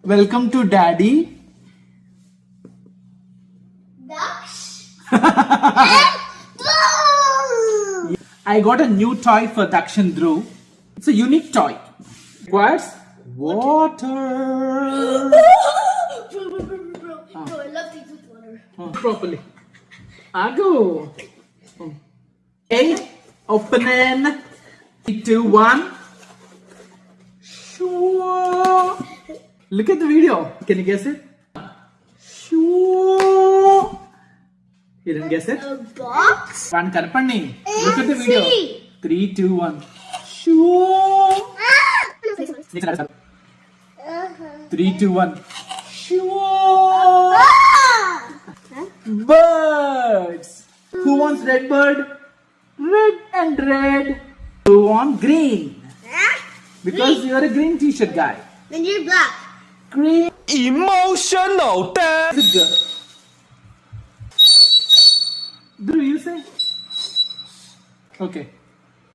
Welcome to Daddy. Ducks. I got a new toy for Daksh and Dhruv. It's a unique toy. Requires water. Bro, I love things with water. Properly. Ago. Okay. Open in. 3, 2, 1. Sure. Look at the video. Can you guess it? Sure. You didn't guess it? A box. One Karpani. Look at the video. See. 3, 2, 1. Sure. 3, 2, 1. Sure. Birds. Who wants red bird? Red and red. Who wants green? Because you're a green t-shirt guy. Then you're black. Green. Emotional damn. Good girl. Dhruv, you say? Okay.